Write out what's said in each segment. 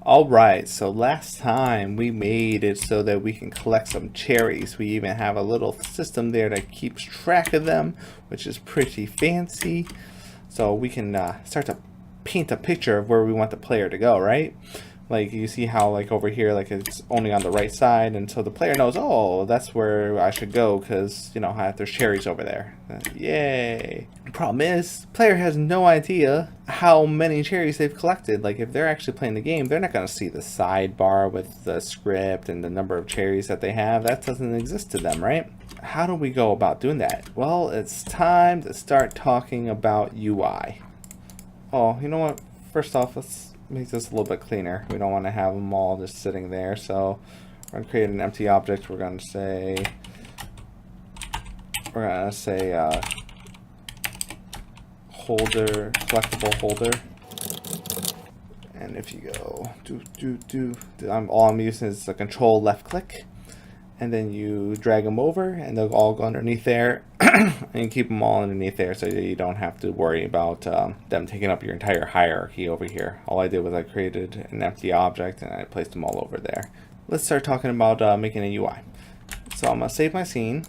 Alright, so last time we made it so that we can collect some cherries. We even have a little system there that keeps track of them, which is pretty fancy. So we can start to paint a picture of where we want the player to go, right? Like you see how like over here, like it's only on the right side, and so the player knows, oh, that's where I should go because you know there's cherries over there. Yay! The problem is, the player has no idea how many cherries they've collected. Like if they're actually playing the game, they're not going to see the sidebar with the script and the number of cherries that they have. That doesn't exist to them, right? How do we go about doing that? Well, it's time to start talking about UI. Oh, you know what? First off, let's make this a little bit cleaner. We don't want to have them all just sitting there. So we're going to create an empty object. We're going to say holder, collectible holder. And if you go all I'm using is the control left click, and then you drag them over and they'll all go underneath there. And you keep them all underneath there so that you don't have to worry about them taking up your entire hierarchy over here. All I did was I created an empty object and I placed them all over there. Let's start talking about making a UI. So I'm going to save my scene.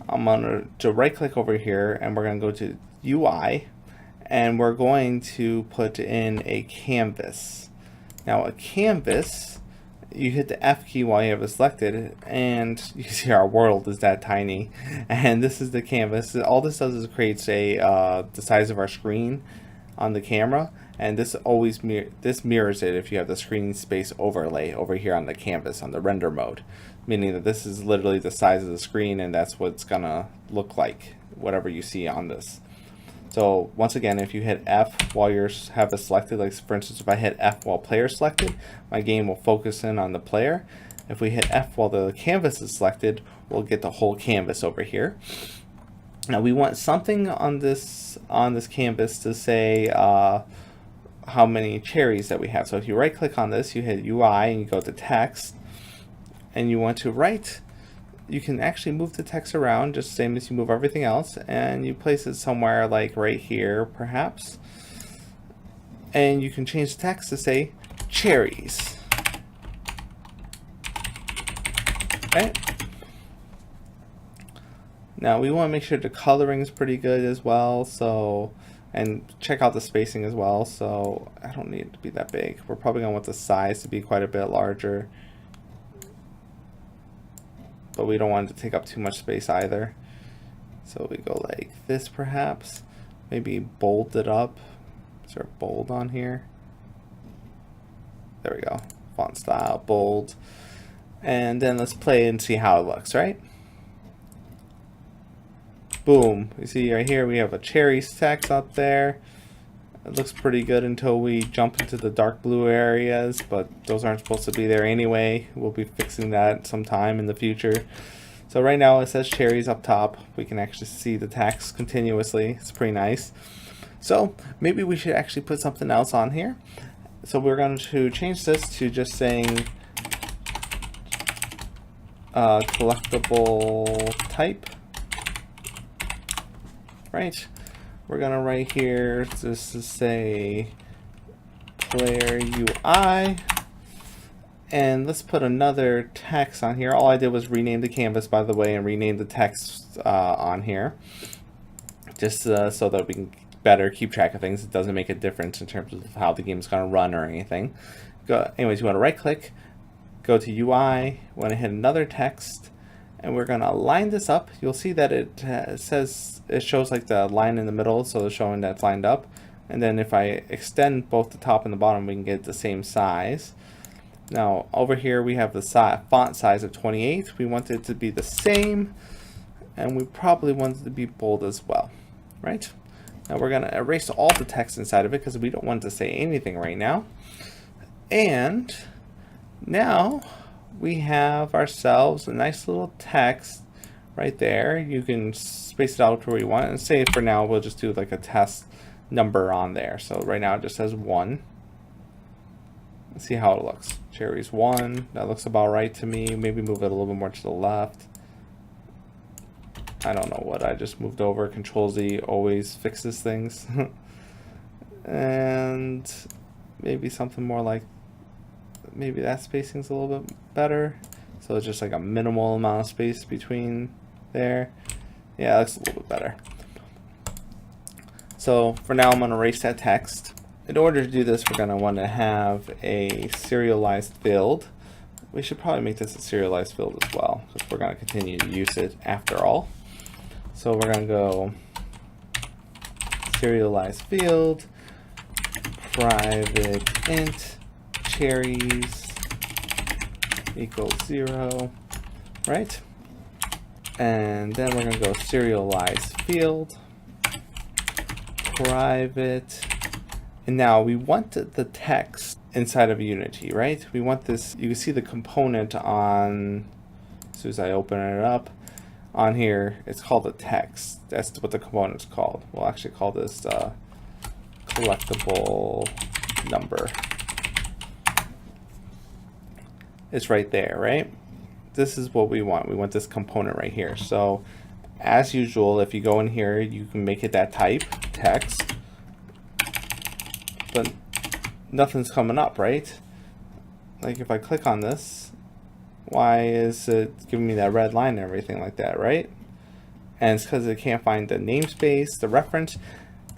I'm going to right click over here and we're going to go to UI, and we're going to put in a canvas. Now a canvas, you hit the F key while you have it selected, and you see our world is that tiny. And this is the canvas. All this does is creates the size of our screen on the camera, and this always mirrors it if you have the screen space overlay over here on the canvas on the render mode, meaning that this is literally the size of the screen, and that's what it's gonna look like, whatever you see on this. So once again, if you hit F while you have it selected, like for instance, if I hit F while player selected, my game will focus in on the player. If we hit F while the canvas is selected, we'll get the whole canvas over here. Now we want something on this canvas to say how many cherries that we have. So if you right click on this, you hit UI and you go to text, and you want to write. You can actually move the text around just the same as you move everything else, and you place it somewhere like right here perhaps, and you can change the text to say cherries. Okay. Now we want to make sure the coloring is pretty good as well, so, and check out the spacing as well. So I don't need it to be that big. We're probably gonna want the size to be quite a bit larger, but we don't want it to take up too much space either. So we go like this perhaps, maybe bold it up. Is there a bold on here? There we go, font style, bold. And then let's play and see how it looks, right? Boom, you see right here we have a cherry text up there. It looks pretty good until we jump into the dark blue areas, but those aren't supposed to be there anyway. We'll be fixing that sometime in the future. So right now it says cherries up top. We can actually see the text continuously. It's pretty nice. So maybe we should actually put something else on here. So we're going to change this to just saying collectible type. Right. We're gonna write here just to say player UI, and let's put another text on here. All I did was rename the canvas, by the way, and rename the text on here, just so that we can better keep track of things. It doesn't make a difference in terms of how the game is gonna run or anything. Anyways, you want to right click, go to UI, want to hit another text, and we're going to line this up. You'll see that it shows like the line in the middle, so it's showing that's lined up. And then if I extend both the top and the bottom, we can get the same size. Now over here we have the font size of 28. We want it to be the same, and we probably want it to be bold as well, right? Now we're going to erase all the text inside of it because we don't want to say anything right now. And now we have ourselves a nice little text right there. You can space it out to where you want, and say for now we'll just do like a test number on there. So right now it just says 1. Let's see how it looks. Cherries 1, that looks about right to me. Maybe move it a little bit more to the left. I don't know what I just moved over. Control Z always fixes things. And maybe something more like maybe that spacing's a little bit better. So it's just like a minimal amount of space between there. Yeah, that's a little bit better. So for now, I'm going to erase that text. In order to do this, we're going to want to have a serialized field. We should probably make this a serialized field as well, because we're going to continue to use it after all. So we're going to go serialized field, private int, cherries equals 0, right? And then we're going to go serialized field, private, and now we want the text inside of Unity, right? We want this, you can see the component on, as soon as I open it up, on here, it's called the text. That's what the component's called. We'll actually call this collectible number. It's right there, right? This is what we want. We want this component right here. So as usual, if you go in here, you can make it that type, text, but nothing's coming up, right? Like if I click on this, why is it giving me that red line and everything like that, right? And it's because it can't find the namespace, the reference.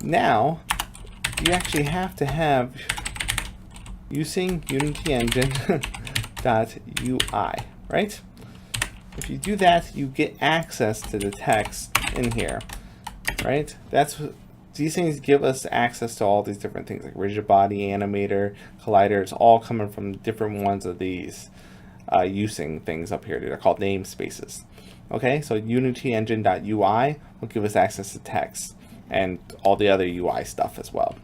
Now, you actually have to have using Unity Engine .ui, right? If you do that, you get access to the text in here, right? That's what these things give us access to all these different things like rigid body, animator, collider. It's all coming from different ones of these using things up here. They're called namespaces. Okay, so Unity Engine.ui will give us access to text and all the other UI stuff as well.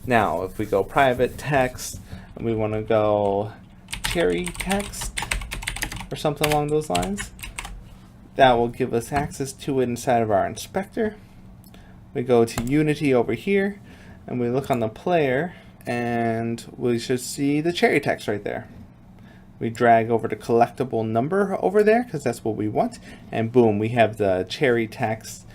Now, if we go private text and we want to go cherry text or something along those lines, that will give us access to it inside of our inspector. We go to Unity over here and we look on the player and we should see the cherry text right there. We drag over the collectible number over there because that's what we want, and boom, we have the cherry text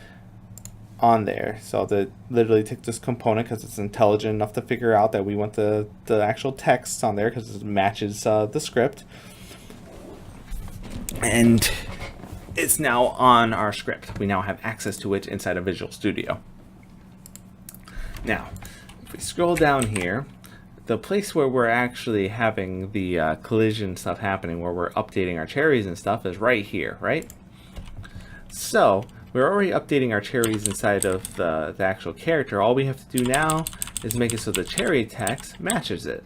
on there. So that literally took this component because it's intelligent enough to figure out that we want the actual text on there because it matches the script, and it's now on our script. We now have access to it inside of Visual Studio. Now, if we scroll down here, the place where we're actually having the collision stuff happening, where we're updating our cherries and stuff, is right here, right? So we're already updating our cherries inside of the actual character. All we have to do now is make it so the cherry text matches it.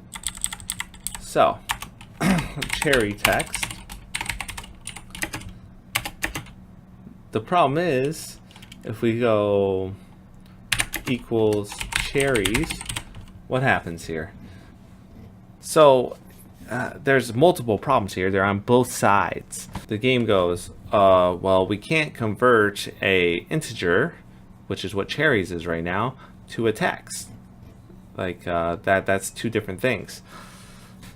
So cherry text. The problem is, if we go equals cherries, what happens here? So there's multiple problems here. They're on both sides. The game goes, well, we can't convert a integer, which is what cherries is right now, to a text. Like that's two different things.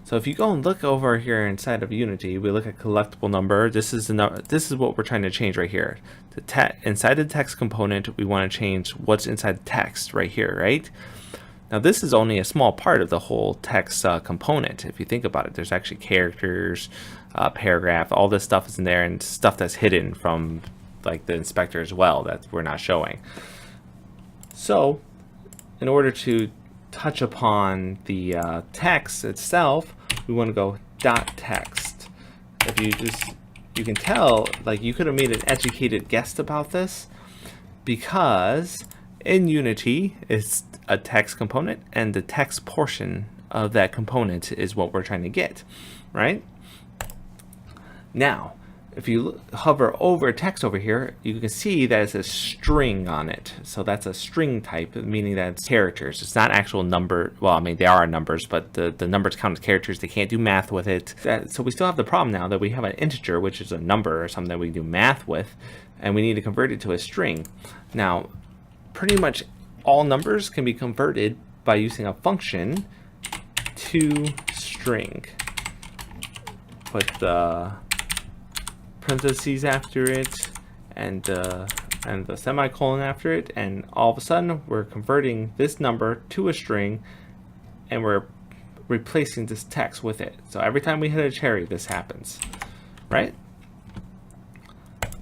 So if you go and look over here inside of Unity, we look at collectible number. This is what we're trying to change right here. Inside the text component, we want to change what's inside text right here, right? Now this is only a small part of the whole text component. If you think about it, there's actually characters, paragraph, all this stuff is in there, and stuff that's hidden from like the inspector as well that we're not showing. So in order to touch upon the text itself, we want to go dot text. If you can tell, like, you could have made an educated guess about this, because in Unity it's a text component, and the text portion of that component is what we're trying to get, right? Now, if you hover over text over here, you can see that it's a string on it. So that's a string type, meaning that it's characters. It's not actual number. Well, I mean, they are numbers, but the numbers count as characters. They can't do math with it. So we still have the problem now that we have an integer, which is a number or something that we do math with, and we need to convert it to a string. Now, pretty much all numbers can be converted by using a function to string. Put the parentheses after it and the semicolon after it, and all of a sudden we're converting this number to a string, and we're replacing this text with it. So every time we hit a cherry, this happens, right?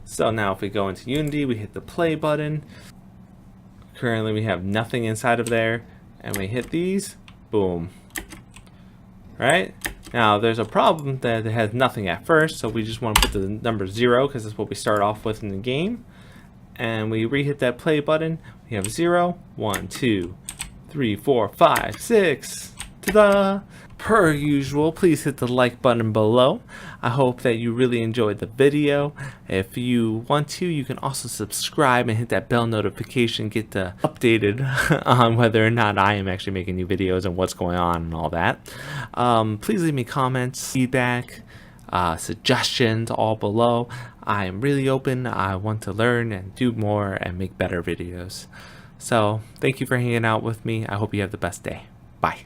So now if we go into Unity, we hit the play button. Currently we have nothing inside of there, and we hit these, boom. Right? Now there's a problem that it has nothing at first, so we just want to put the number 0 because that's what we start off with in the game. And we re-hit that play button. We have 0, 1, 2, 3, 4, 5, 6. Ta-da! Per usual, please hit the like button below. I hope that you really enjoyed the video. If you want to, you can also subscribe and hit that bell notification, get updated on whether or not I am actually making new videos and what's going on and all that. Please leave me comments, feedback, suggestions all below. I am really open. I want to learn and do more and make better videos. So thank you for hanging out with me. I hope you have the best day. Bye.